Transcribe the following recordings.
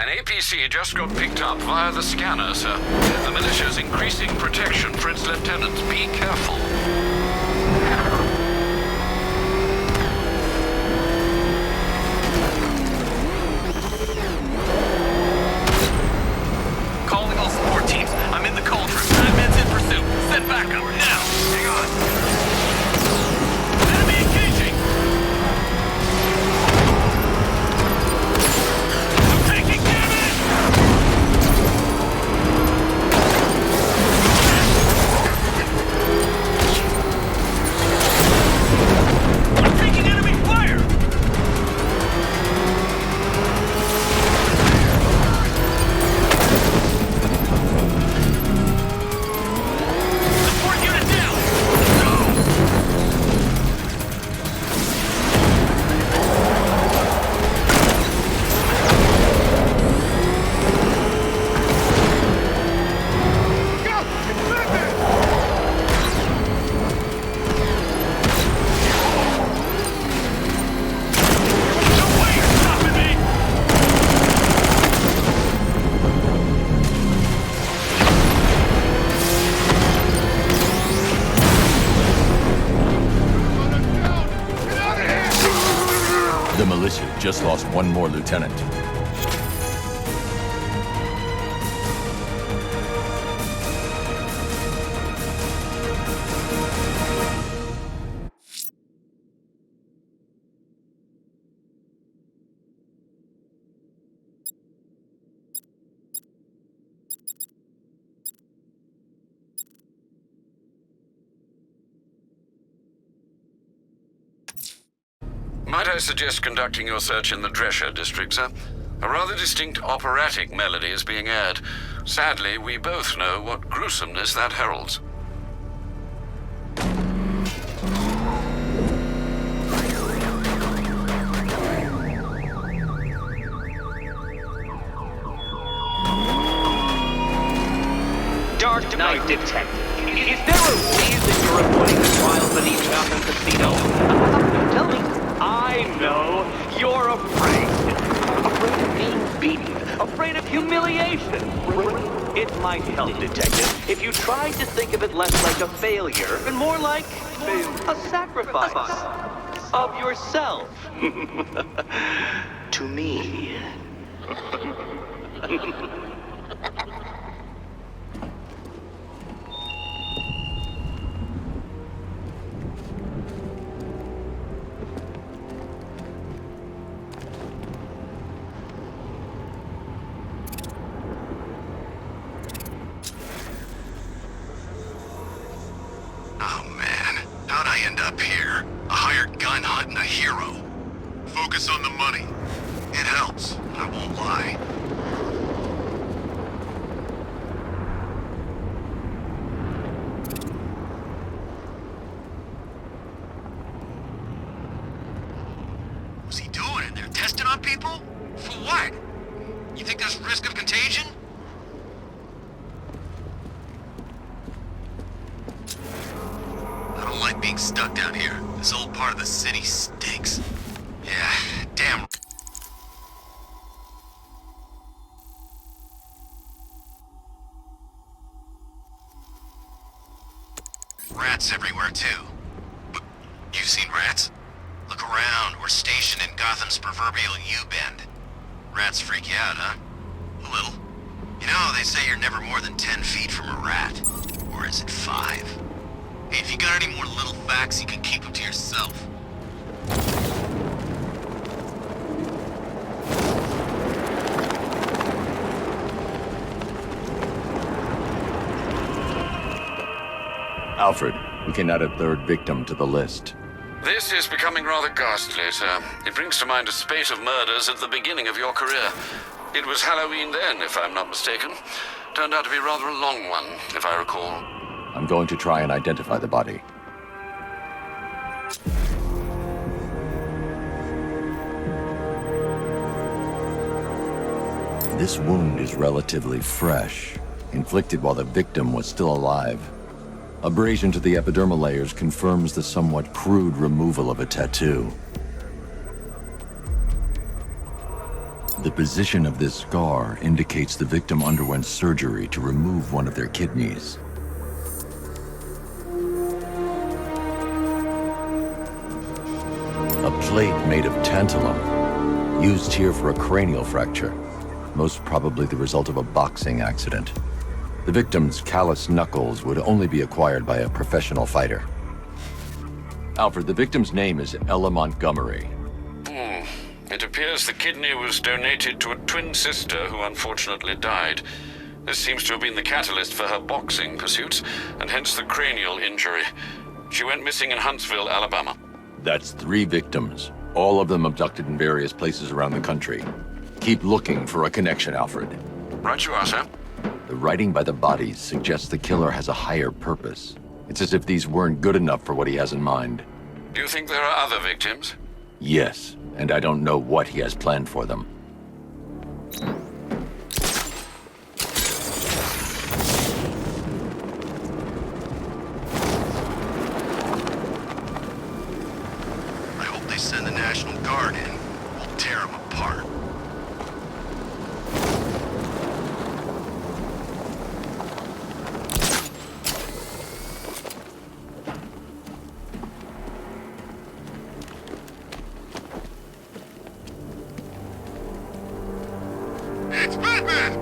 An APC just got picked up via the scanner, sir. The militia's increasing protection for its lieutenants. Be careful. Calling all support teams. I'm in the cauldron. 9 men's in pursuit. Send backup now. Hang on. Enemy engaging. I'm taking damage. I'm taking enemy fire. Support unit down! Go! No way you're stopping me! The militia just lost one more lieutenant. Might I suggest conducting your search in the Drescher district, sir? A rather distinct operatic melody is being aired. Sadly, we both know what gruesomeness that heralds. Dark Knight Detective. Is there a reason you're avoiding the trial beneath Gotham Casino? Tell me. I know. You're afraid. Afraid of being beaten. Afraid of humiliation. It might help, Detective, if you tried to think of it less like a failure and more like a sacrifice of yourself. To me. Oh man, how'd I end up here? A hired gun hunting a hero. Focus on the money. It helps, I won't lie. What's he doing in there? Testing on people? For what? You think there's risk of contagion? I don't like being stuck down here. This old part of the city stinks. Yeah, damn. Rats everywhere, too. But you've seen rats? Look around. We're stationed in Gotham's proverbial U-bend. Rats freak you out, huh? A little. You know, they say you're never more than 10 feet from a rat. Or is it 5? Hey, if you got any more little facts, you can keep them to yourself. Alfred, we can add a third victim to the list. This is becoming rather ghastly, sir. It brings to mind a spate of murders at the beginning of your career. It was Halloween then, if I'm not mistaken. Turned out to be rather a long one, if I recall. I'm going to try and identify the body. This wound is relatively fresh, inflicted while the victim was still alive. Abrasion to the epidermal layers confirms the somewhat crude removal of a tattoo. The position of this scar indicates the victim underwent surgery to remove one of their kidneys. A plate made of tantalum, used here for a cranial fracture, most probably the result of a boxing accident. The victim's calloused knuckles would only be acquired by a professional fighter. Alfred, the victim's name is Ella Montgomery. It appears the kidney was donated to a twin sister who unfortunately died. This seems to have been the catalyst for her boxing pursuits, and hence the cranial injury. She went missing in Huntsville, Alabama. That's 3 victims, all of them abducted in various places around the country. Keep looking for a connection, Alfred. Right you are, sir. The writing by the bodies suggests the killer has a higher purpose. It's as if these weren't good enough for what he has in mind. Do you think there are other victims? Yes, and I don't know what he has planned for them. I hope they send the National Guard in. We'll tear them apart. It's Batman!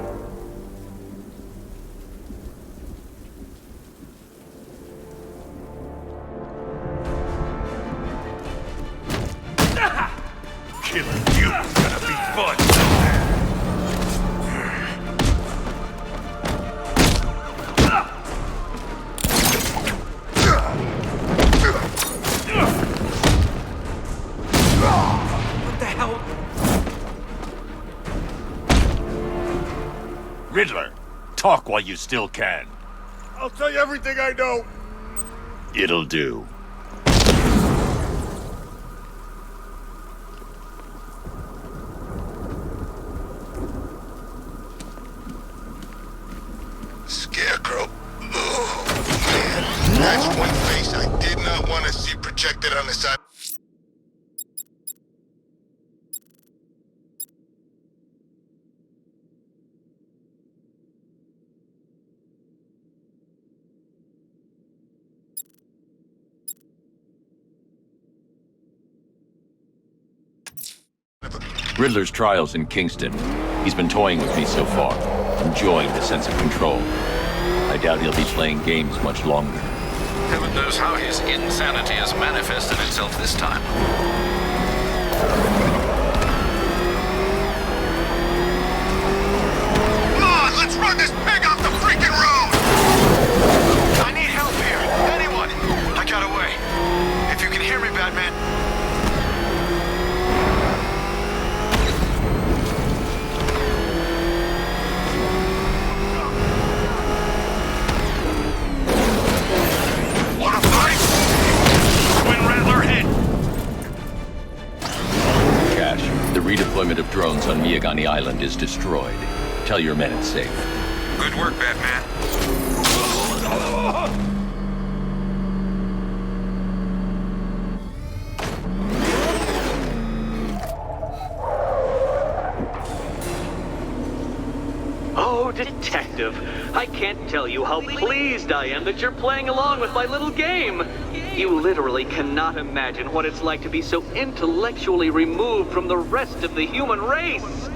Killing you is gonna be fun. What the hell? Riddler, talk while you still can. I'll tell you everything I know. It'll do. Scarecrow. Oh, man. That's one face I did not want to see projected on the side. Riddler's trial's in Kingston. He's been toying with me so far, enjoying the sense of control. I doubt he'll be playing games much longer. Heaven knows how his insanity has manifested itself this time. Come on, let's run this pig off the freaking road! I need help here. Anyone? I got away. If you can hear me, Batman. Wanna fight? Twin Rattler hit. Cash, the redeployment of drones on Miyagani Island is destroyed. Tell your men it's safe. Good work, Batman. Oh, Detective, I can't tell you how pleased I am that you're playing along with my little game. You literally cannot imagine what it's like to be so intellectually removed from the rest of the human race.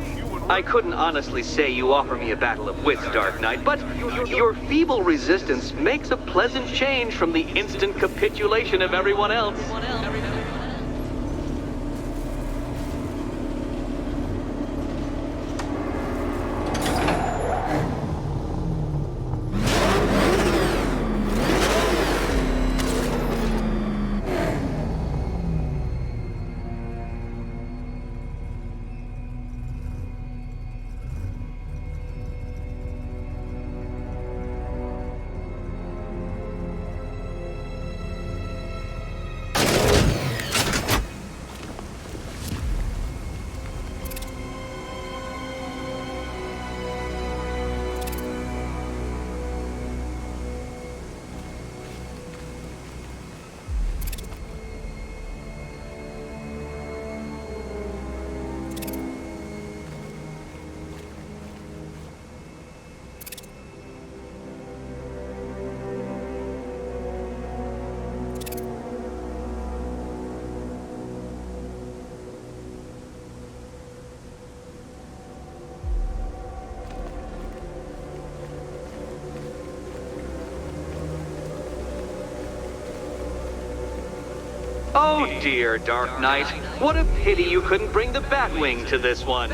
I couldn't honestly say you offer me a battle of wits, Dark Knight, but your feeble resistance makes a pleasant change from the instant capitulation of everyone else. Oh dear, Dark Knight. What a pity you couldn't bring the Batwing to this one.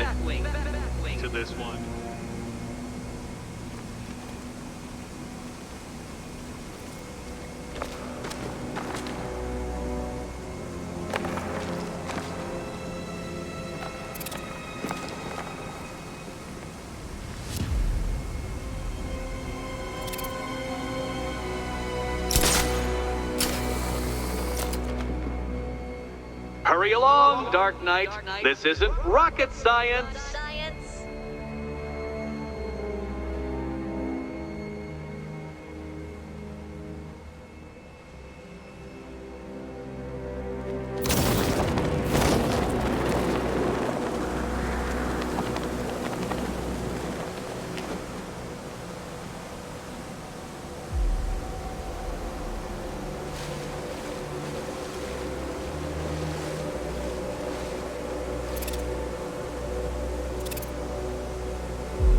Hurry along, Dark Knight. This isn't rocket science.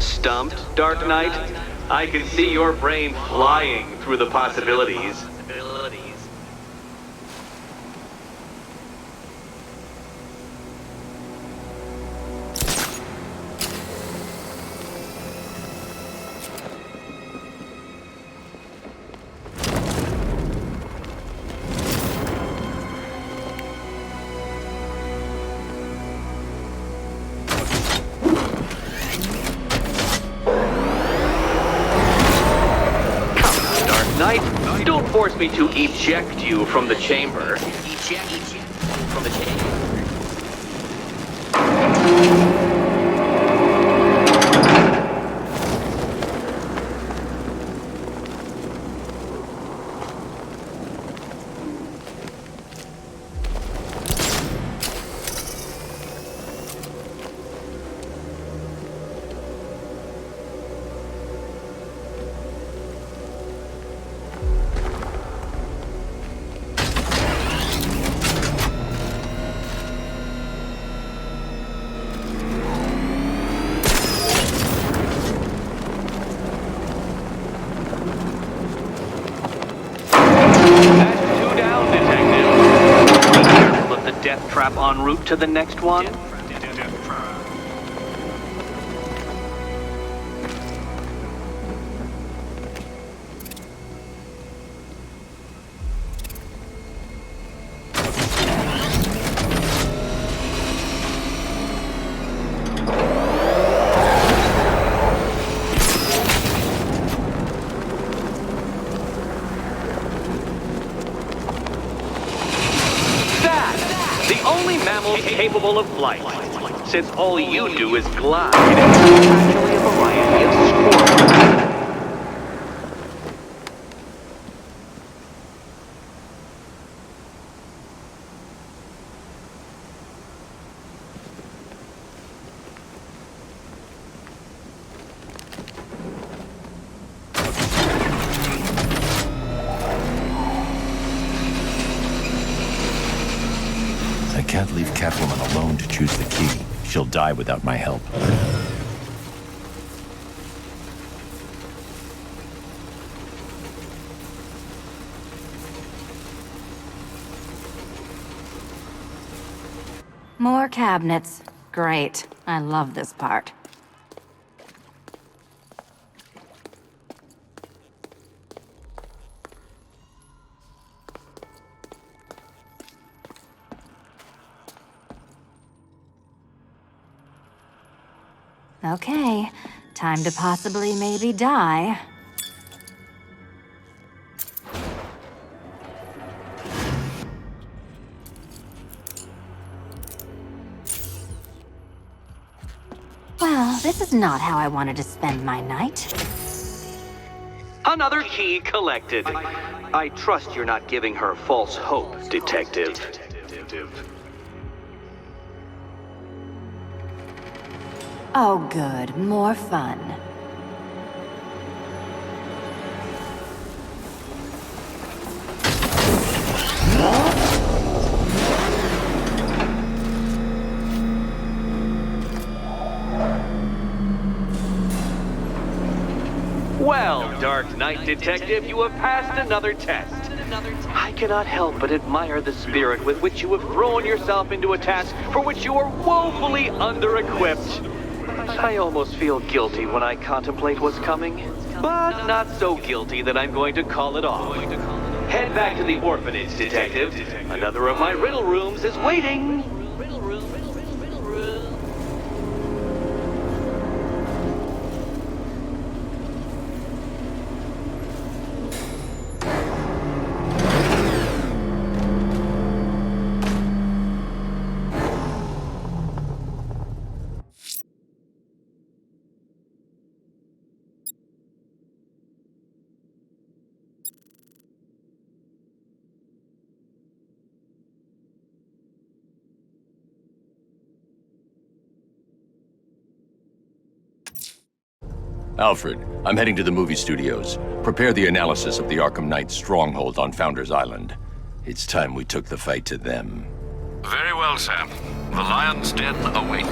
Stumped, Dark Knight? I can see your brain flying through the possibilities. Don't force me to eject you from the chamber. Death trap en route to the next one? Capable of flight, since all you do is glide. It's actually a variety of squirrels. I can't leave Catwoman alone to choose the key. She'll die without my help. More cabinets. Great. I love this part. Okay, time to possibly maybe die. Well, this is not how I wanted to spend my night. Another key collected. I trust you're not giving her false hope, Detective. Oh good, more fun. Well, Dark Knight Detective, you have passed another test. I cannot help but admire the spirit with which you have thrown yourself into a task for which you are woefully under-equipped. I almost feel guilty when I contemplate what's coming, but not so guilty that I'm going to call it off. Head back to the orphanage, Detective. Another of my riddle rooms is waiting. Alfred, I'm heading to the movie studios. Prepare the analysis of the Arkham Knight stronghold on Founders Island. It's time we took the fight to them. Very well, sir. The Lion's Den awaits.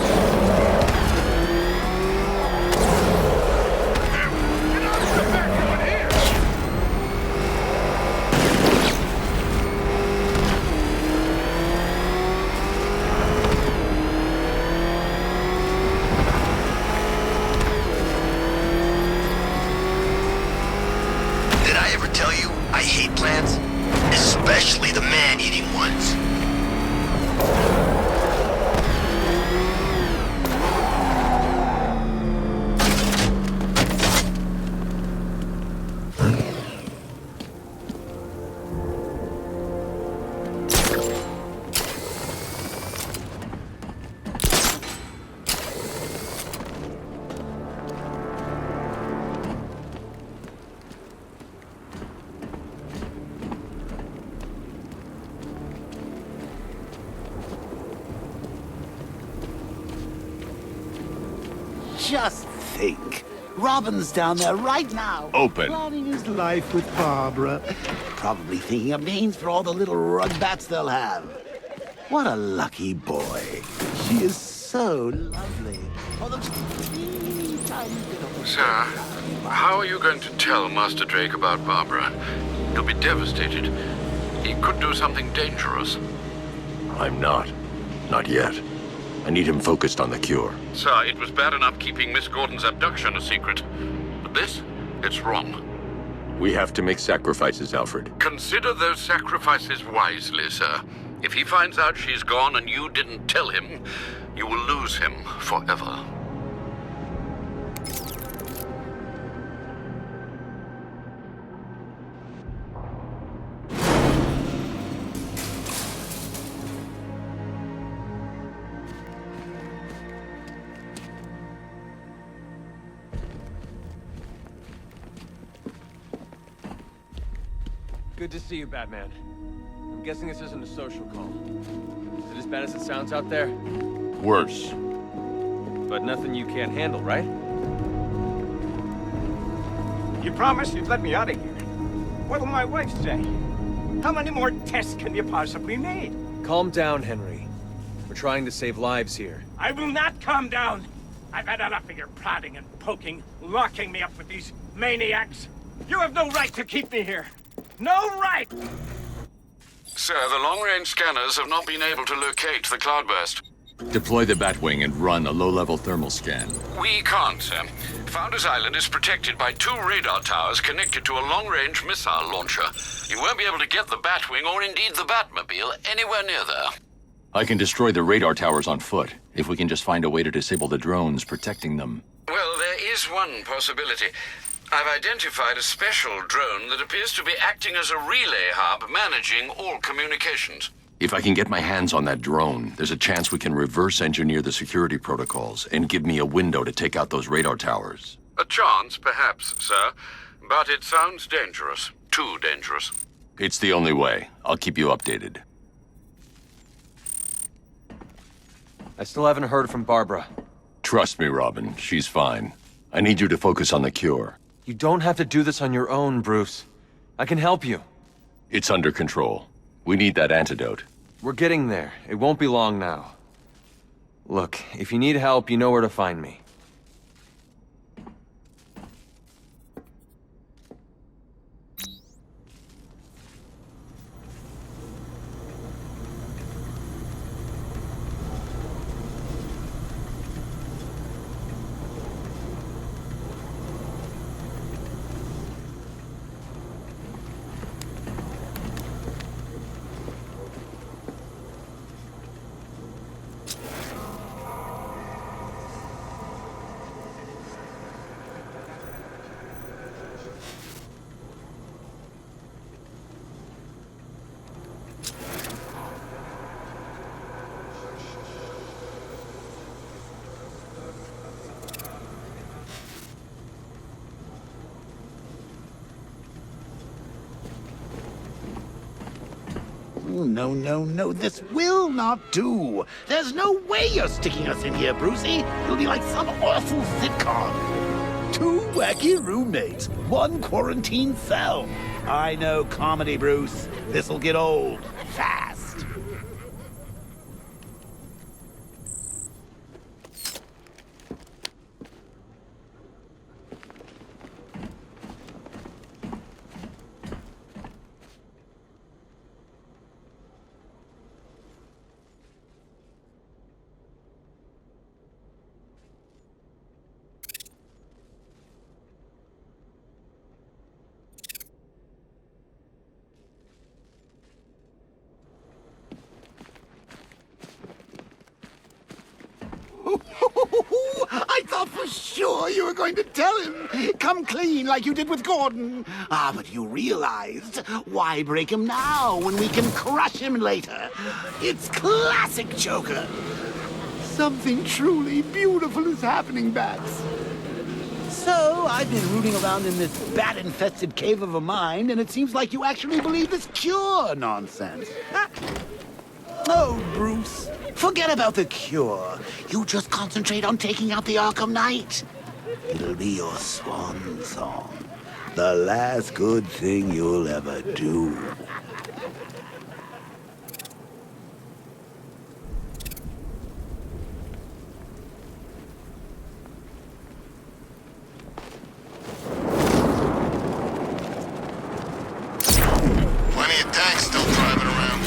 Did I ever tell you I hate plants? Especially the man-eating ones. Just think. Robin's down there right now. Open. Planning his life with Barbara. Probably thinking of names for all the little rug bats they'll have. What a lucky boy. She is so lovely. Oh, those teeny tiny little... Sir, how are you going to tell Master Drake about Barbara? He'll be devastated. He could do something dangerous. I'm not. Not yet. I need him focused on the cure. Sir, it was bad enough keeping Miss Gordon's abduction a secret. But this? It's wrong. We have to make sacrifices, Alfred. Consider those sacrifices wisely, sir. If he finds out she's gone and you didn't tell him, you will lose him forever. Good to see you, Batman. I'm guessing this isn't a social call. Is it as bad as it sounds out there? Worse. But nothing you can't handle, right? You promised you'd let me out of here. What'll my wife say? How many more tests can you possibly need? Calm down, Henry. We're trying to save lives here. I will not calm down. I've had enough of your prodding and poking, locking me up with these maniacs. You have no right to keep me here. No right! Sir, the long-range scanners have not been able to locate the cloudburst. Deploy the Batwing and run a low-level thermal scan. We can't, sir. Founders Island is protected by 2 radar towers connected to a long-range missile launcher. You won't be able to get the Batwing or indeed the Batmobile anywhere near there. I can destroy the radar towers on foot, if we can just find a way to disable the drones protecting them. Well, there is one possibility. I've identified a special drone that appears to be acting as a relay hub managing all communications. If I can get my hands on that drone, there's a chance we can reverse engineer the security protocols and give me a window to take out those radar towers. A chance, perhaps, sir. But it sounds dangerous. Too dangerous. It's the only way. I'll keep you updated. I still haven't heard from Barbara. Trust me, Robin. She's fine. I need you to focus on the cure. You don't have to do this on your own, Bruce. I can help you. It's under control. We need that antidote. We're getting there. It won't be long now. Look, if you need help, you know where to find me. No, no, no. This will not do. There's no way you're sticking us in here, Brucey. It'll be like some awful sitcom. 2 wacky roommates, 1 quarantine cell. I know comedy, Bruce. This'll get old fast. I thought for sure you were going to tell him. Come clean like you did with Gordon. Ah, but you realized. Why break him now when we can crush him later? It's classic Joker. Something truly beautiful is happening, Bats. So, I've been rooting around in this bat-infested cave of a mind, and it seems like you actually believe this cure nonsense. Huh? Oh, Bruce, forget about the cure. You just concentrate on taking out the Arkham Knight. It'll be your swan song. The last good thing you'll ever do. Plenty of tanks still driving around.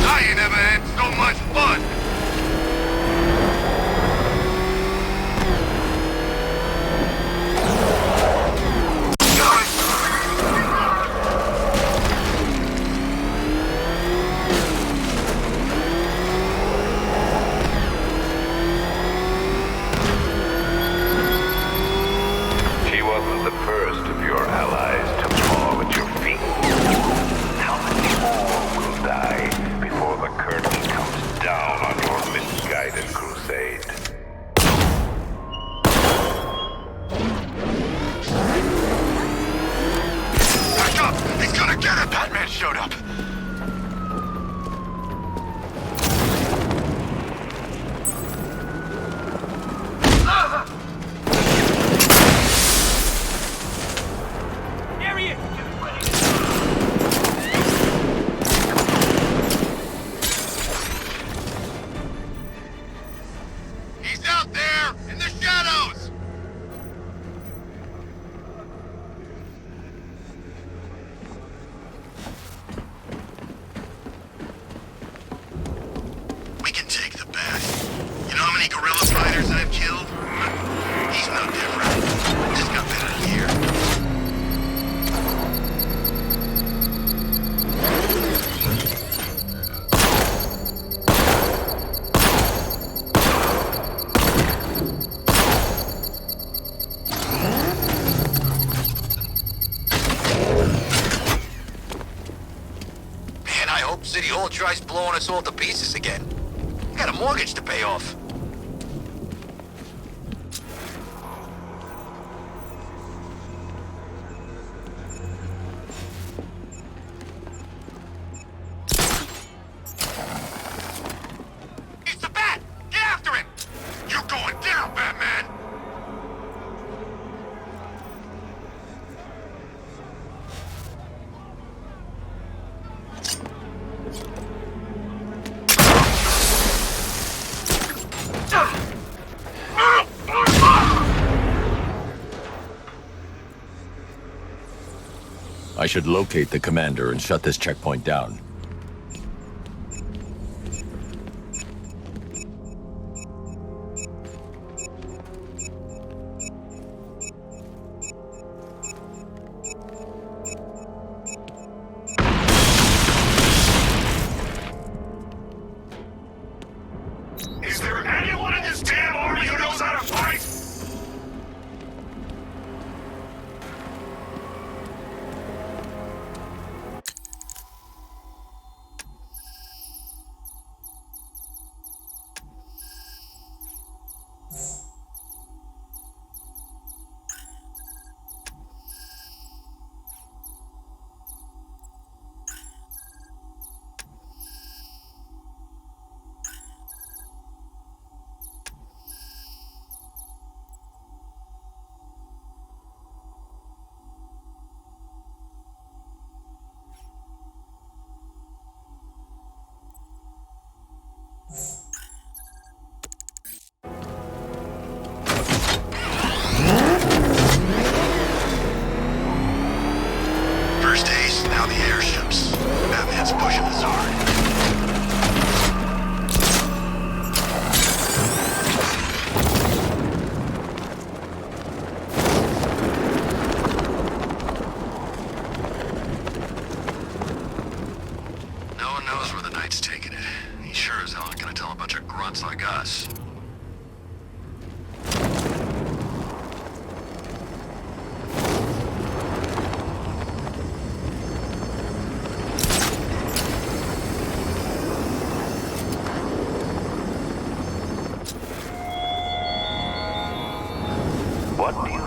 I ain't never had so much fun. She wasn't the first of your allies to fall at your feet. How many more will die before the curtain comes down on your misguided crusade? Back up! He's gonna get it! Batman showed up! There he is! He's out there! In the shadows! We can take the bat. You know how many guerrilla fighters I've killed? He's no different. Just got better gear. Man, I hope City Hall tries blowing us all to pieces again. I got a mortgage to pay off. It's the bat! Get after him! You're going down, Batman! I should locate the commander and shut this checkpoint down. Is there anyone in this damn army who knows how to fight?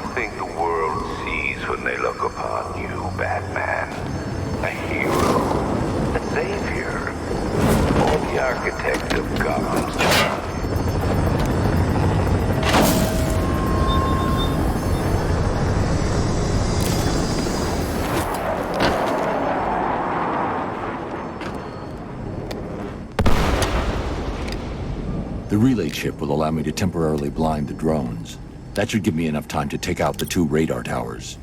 you think the world sees when they look upon you, Batman? A hero? A savior? Or the architect of Gotham's charm? The relay chip will allow me to temporarily blind the drones. That should give me enough time to take out the 2 radar towers.